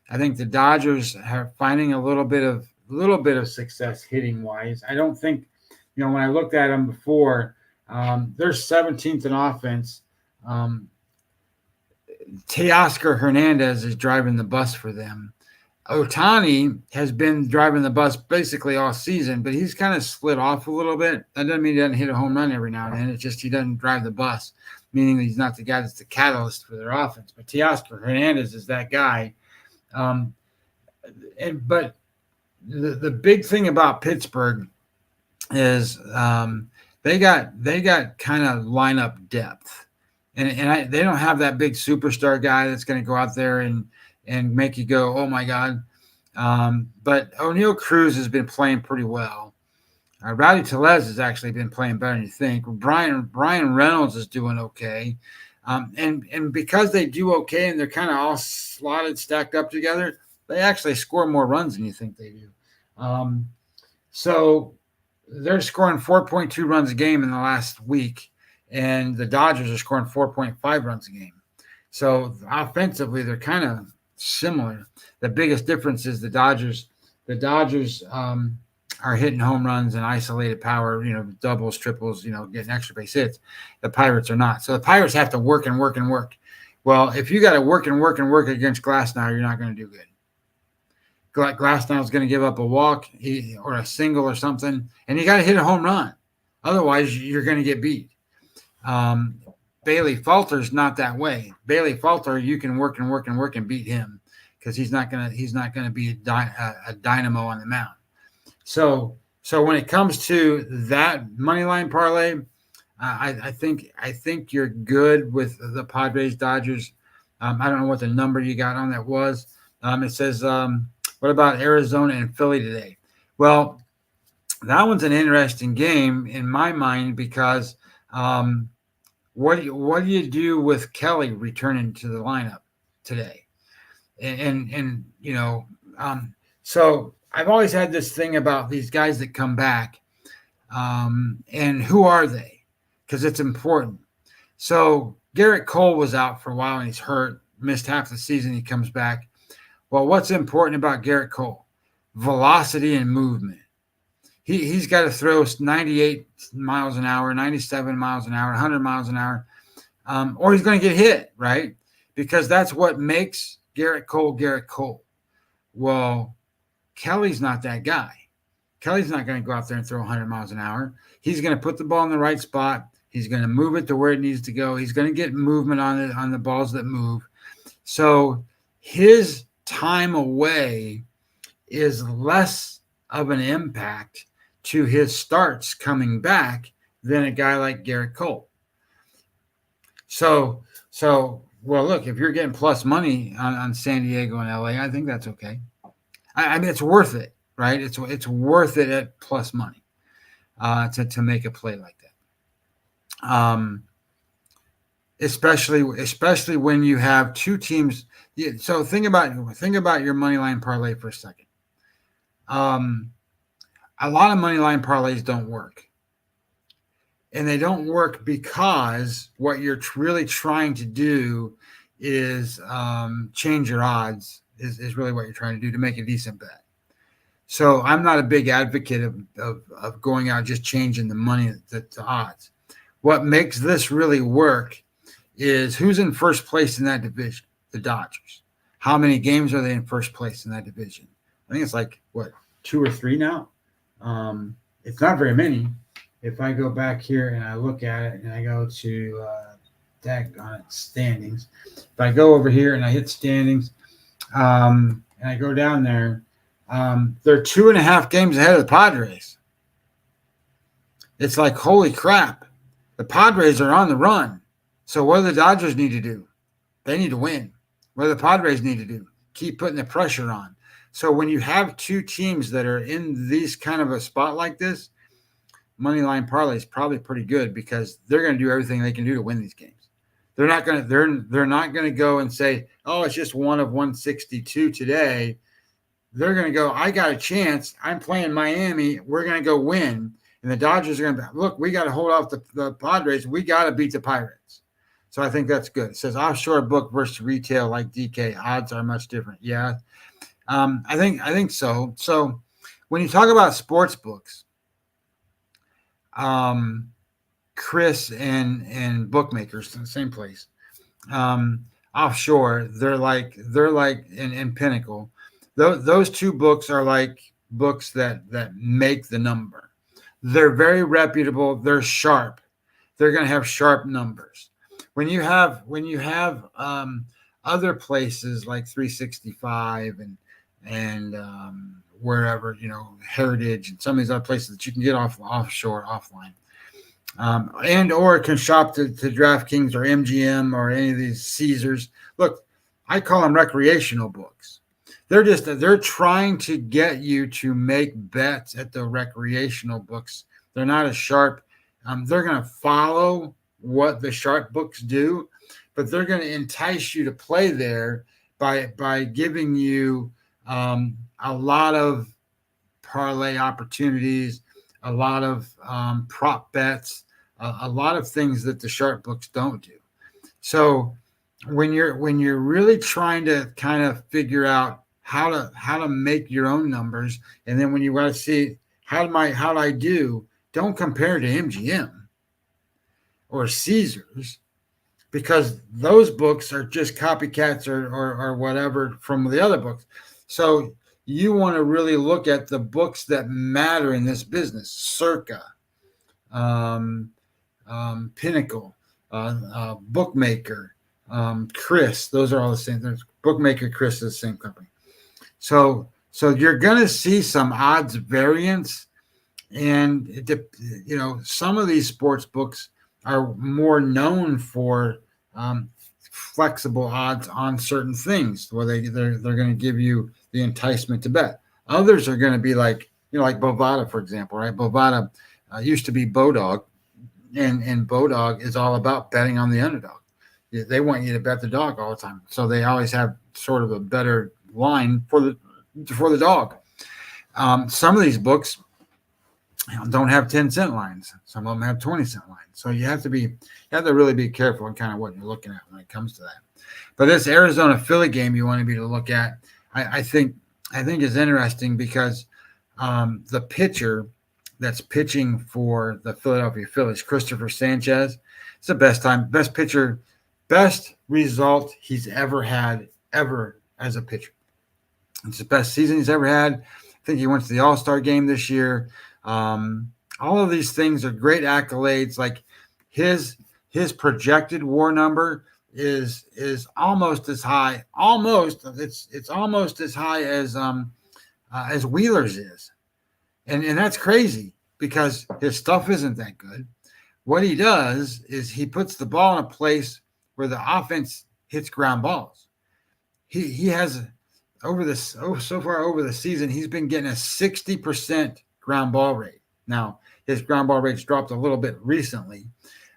I think the Dodgers are finding a little bit of success hitting wise. I don't think, when I looked at them before, they're 17th in offense. Teoscar Hernandez is driving the bus for them. Ohtani has been driving the bus basically all season, but he's kind of slid off a little bit. That doesn't mean he doesn't hit a home run every now and then. It's just he doesn't drive the bus, meaning that he's not the guy that's the catalyst for their offense. But Teoscar Hernandez is that guy. But the big thing about Pittsburgh is they got kind of lineup depth. They don't have that big superstar guy that's going to go out there and make you go, oh, my God. But O'Neal Cruz has been playing pretty well. Rowdy Tellez has actually been playing better than you think. Brian Reynolds is doing okay. And because they do okay and they're kind of all stacked up together, they actually score more runs than you think they do. So they're scoring 4.2 runs a game in the last week, and the Dodgers are scoring 4.5 runs a game. So offensively, they're kind of similar. The biggest difference is the Dodgers. The Dodgers are hitting home runs and isolated power, doubles, triples, getting extra base hits. The Pirates are not. So the Pirates have to work and work and work. Well, if you got to work and work and work against Glasnow, you're not going to do good. Glasnow is going to give up a walk or a single or something, and you got to hit a home run. Otherwise, you're going to get beat. Bailey Falter's not that way. Bailey Falter, you can work and work and work and beat him because he's not going to be a dynamo on the mound. So when it comes to that money line parlay, I think you're good with the Padres Dodgers. I don't know what the number you got on that was. It says, what about Arizona and Philly today? Well, that one's an interesting game in my mind because what do you do with Kelly returning to the lineup today? And so I've always had this thing about these guys that come back, and who are they? Because it's important. So Garrett Cole was out for a while and he's hurt, missed half the season. He comes back. Well, what's important about Garrett Cole? Velocity and movement. He's got to throw 98 miles an hour, 97 miles an hour, 100 miles an hour, or he's going to get hit, right? Because that's what makes Garrett Cole Garrett Cole. Well, Kelly's not that guy. Kelly's not going to go out there and throw 100 miles an hour. He's going to put the ball in the right spot. He's going to move it to where it needs to go. He's going to get movement on the balls that move. So his time away is less of an impact to his starts coming back than a guy like Garrett Cole. So well, look, if you're getting plus money on San Diego and LA, I think that's okay. I mean, it's worth it, right? It's worth it at plus money to make a play like that. Especially when you have two teams. Yeah, so think about your money line parlay for a second. A lot of money line parlays don't work, and they don't work because what you're really trying to do is change your odds. Is really what you're trying to do to make a decent bet. So I'm not a big advocate of going out just changing the money to odds. What makes this really work is who's in first place in that division, the Dodgers. How many games are they in first place in that division? I think it's like, 2 or 3 now? It's not very many. If I go back here and I look at it and I go to standings, if I go over here and I hit standings and I go down there, they're 2.5 games ahead of the Padres. It's like, holy crap. The Padres are on the run. So what do the Dodgers need to do? They need to win. What do the Padres need to do? Keep putting the pressure on. So when you have two teams that are in these kind of a spot like this, money line parlay is probably pretty good because they're going to do everything they can do to win these games. They're not going to go and say, oh, it's just 1 of 162 today. They're going to go, I got a chance. I'm playing Miami. We're going to go win. And the Dodgers are going to look, we got to hold off the Padres. We got to beat the Pirates. So I think that's good. It says offshore book versus retail like DK. Odds are much different. Yeah. I think so. So when you talk about sports books, Chris and bookmakers in the same place, offshore, they're like in Pinnacle. Those two books are like books that make the number. They're very reputable. They're sharp. They're going to have sharp numbers. When you have other places like 365 and wherever, Heritage and some of these other places that you can get offshore, offline, and or can shop to DraftKings or MGM or any of these Caesars. Look, I call them recreational books. They're trying to get you to make bets at the recreational books. They're not as sharp. They're going to follow what the sharp books do, but they're going to entice you to play there by giving you a lot of parlay opportunities, a lot of prop bets, a lot of things that the sharp books don't do. So when you're really trying to kind of figure out how to make your own numbers, and then when you want to see how do I do, don't compare to MGM or Caesars, because those books are just copycats or whatever from the other books. So you want to really look at the books that matter in this business: Circa, Pinnacle, Bookmaker, Chris. Those are all the same. There's Bookmaker, Chris is the same company. So you're going to see some odds variance, and some of these sports books are more known for flexible odds on certain things, where they're going to give you the enticement to bet. Others are going to be like Bovada, for example, right? Bovada used to be Bodog, and Bodog is all about betting on the underdog. They want you to bet the dog all the time, so they always have sort of a better line for the dog. Some of these books don't have 10-cent lines. Some of them have 20-cent lines. So you have to really be careful in kind of what you're looking at when it comes to that. But this Arizona Philly game you want to be to look at, I think is interesting, because the pitcher that's pitching for the Philadelphia Phillies, Christopher Sanchez, it's the best pitcher, best result he's ever had as a pitcher. It's the best season he's ever had. I think he went to the All-Star game this year. All of these things are great accolades. Like his projected WAR number is almost as high. It's almost as high as Wheeler's is, and that's crazy, because his stuff isn't that good. What he does is he puts the ball in a place where the offense hits ground balls. He has so far over the season, he's been getting a 60% ground ball rate. Now, his ground ball rate's dropped a little bit recently,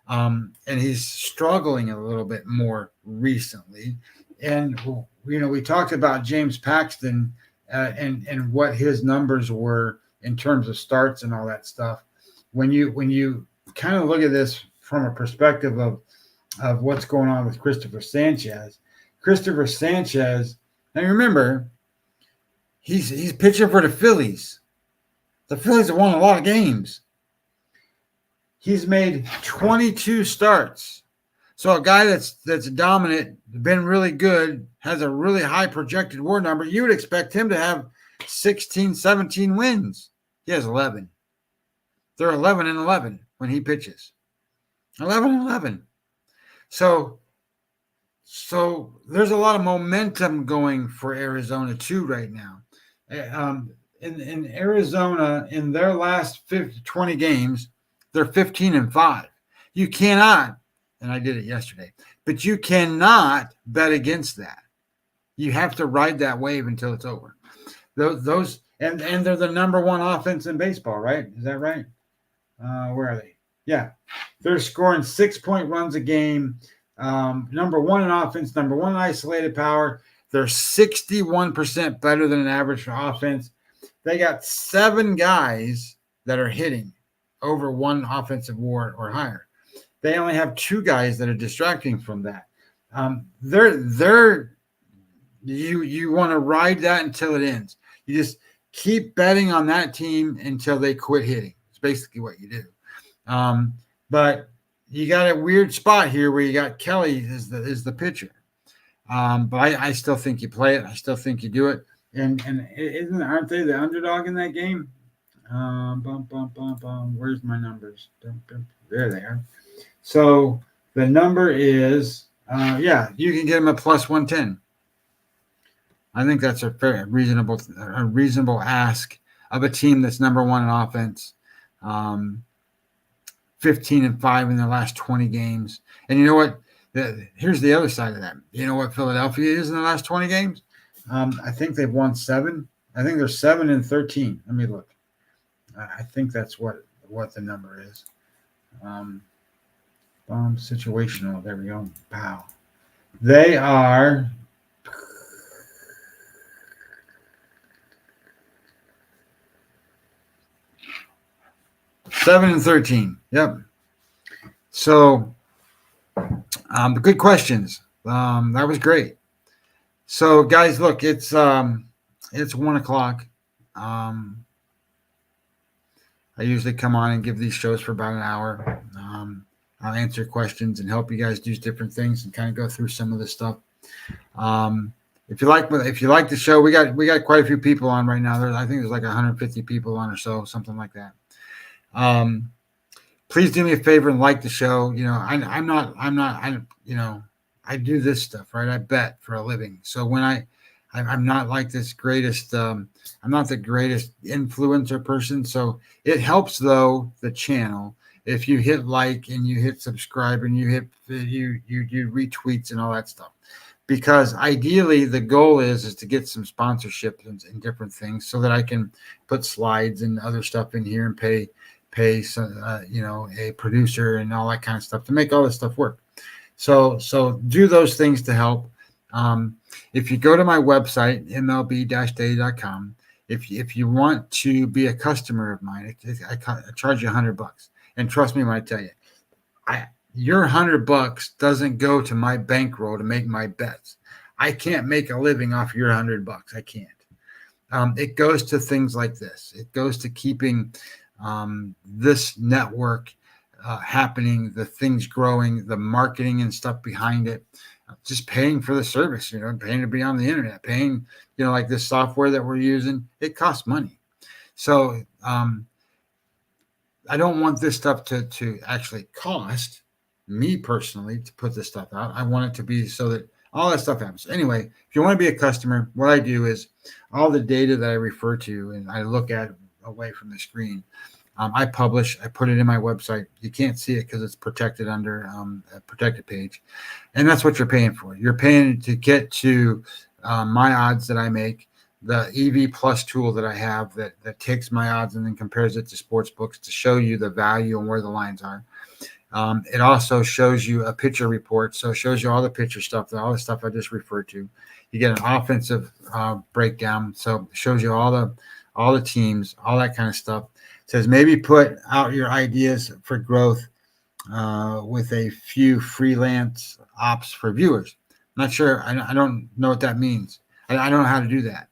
and he's struggling a little bit more recently. And, we talked about James Paxton and what his numbers were in terms of starts and all that stuff. When you kind of look at this from a perspective of what's going on with Christopher Sanchez, now remember, he's pitching for the Phillies. The Phillies have won a lot of games. He's made 22 starts. So a guy that's dominant, been really good, has a really high projected WAR number, you would expect him to have 16, 17 wins. He has 11. They're 11-11 when he pitches. 11-11. So there's a lot of momentum going for Arizona too right now. In Arizona, in their last 20 games, they're 15-5. You cannot, and I did it yesterday, but you cannot bet against that. You have to ride that wave until it's over. Those and they're the number one offense in baseball, right? Is that right? Where are they? Yeah, they're scoring 6-point runs a game. Number one in offense, number one in isolated power. They're 61% better than an average for offense. They got 7 guys that are hitting over 1 offensive WAR or higher. They only have 2 guys that are distracting from that. You want to ride that until it ends. You just keep betting on that team until they quit hitting. It's basically what you do. But you got a weird spot here where you got Kelly as the pitcher. But I still think you play it. I still think you do it. And aren't they the underdog in that game? Where's my numbers? There they are. So the number is, you can get them a plus 110. I think that's a reasonable ask of a team that's number one in offense. 15-5 in their last 20 games. And you know what? Here's the other side of that. You know what Philadelphia is in the last 20 games? I think they've won 7. I think they're 7-13. Let me look. I think that's what the number is. Situational. There we go. Pow. They are 7-13. Yep. So, good questions. That was great. So, guys, look, it's 1:00. I usually come on and give these shows for about an hour. I'll answer questions and help you guys do different things and kind of go through some of this stuff. If you like the show, we got quite a few people on right now. I think there's like 150 people on or so, something like that. Please do me a favor and like the show. I do this stuff, right? I bet for a living. So when I'm not like this greatest, I'm not the greatest influencer person. So it helps though, the channel, if you hit like and you hit subscribe and you hit, you do retweets and all that stuff, because ideally the goal is to get some sponsorship and different things so that I can put slides and other stuff in here and pay some, a producer and all that kind of stuff to make all this stuff work. So do those things to help. If you go to my website, mlb-day.com, if you want to be a customer of mine, I charge you $100. And trust me when I tell you, your $100 doesn't go to my bankroll to make my bets. I can't make a living off your $100. I can't. It goes to things like this. It goes to keeping this network happening, the things growing, the marketing and stuff behind it, just paying for the service, paying to be on the internet, paying, like this software that we're using, it costs money. So I don't want this stuff to actually cost me personally to put this stuff out. I want it to be so that all that stuff happens. Anyway, if you want to be a customer, what I do is all the data that I refer to and I look at away from the screen, I publish, I put it in my website. You can't see it because it's protected under a protected page. And that's what you're paying for. You're paying to get to my odds that I make, the EV Plus tool that I have that takes my odds and then compares it to sports books to show you the value and where the lines are. It also shows you a pitcher report. So it shows you all the pitcher stuff, all the stuff I just referred to. You get an offensive breakdown. So it shows you all the teams, all that kind of stuff. It says maybe put out your ideas for growth with a few freelance ops for viewers. I'm not sure. I don't know what that means. I don't know how to do that.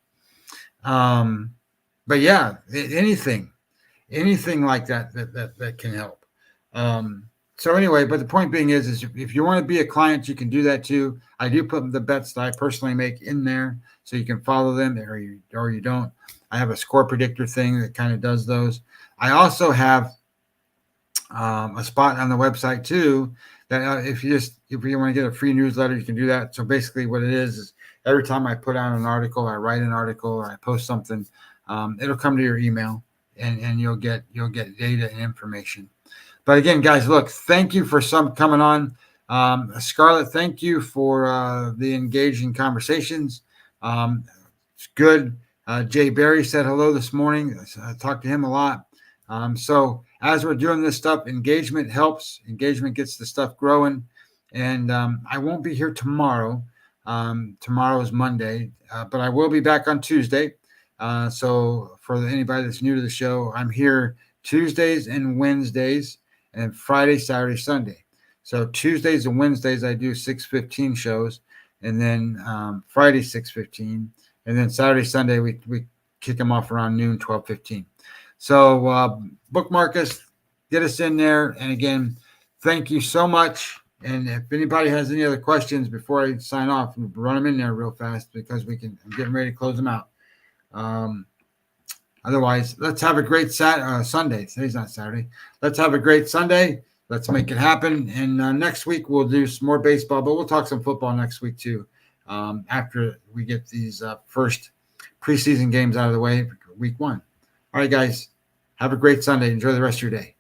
But yeah, anything like that can help. So anyway, but the point being is if you want to be a client, you can do that too. I do put the bets that I personally make in there so you can follow them or you don't. I have a score predictor thing that kind of does those. I also have a spot on the website too that if you want to get a free newsletter, you can do that. So basically what it is every time I put out an article, I write an article or I post something, it'll come to your email and you'll get data and information. But again, guys, look, thank you for coming on. Scarlett, thank you for the engaging conversations. It's good. Jay Berry said hello this morning. I talked to him a lot. So as we're doing this stuff, engagement helps. Engagement gets the stuff growing. And I won't be here tomorrow. Tomorrow is Monday, but I will be back on Tuesday. So for anybody that's new to the show, I'm here Tuesdays and Wednesdays and Friday, Saturday, Sunday. So Tuesdays and Wednesdays, I do 6:15 shows, and then Friday, 6:15. And then Saturday, Sunday, we kick them off around noon, 12:15. So bookmark us, get us in there. And again, thank you so much. And if anybody has any other questions before I sign off, run them in there real fast because I'm getting ready to close them out. Otherwise, let's have a great Sunday. Today's not Saturday. Let's have a great Sunday. Let's make it happen. And next week, we'll do some more baseball, but we'll talk some football next week too. After we get these first preseason games out of the way, week 1. All right, guys, have a great Sunday. Enjoy the rest of your day.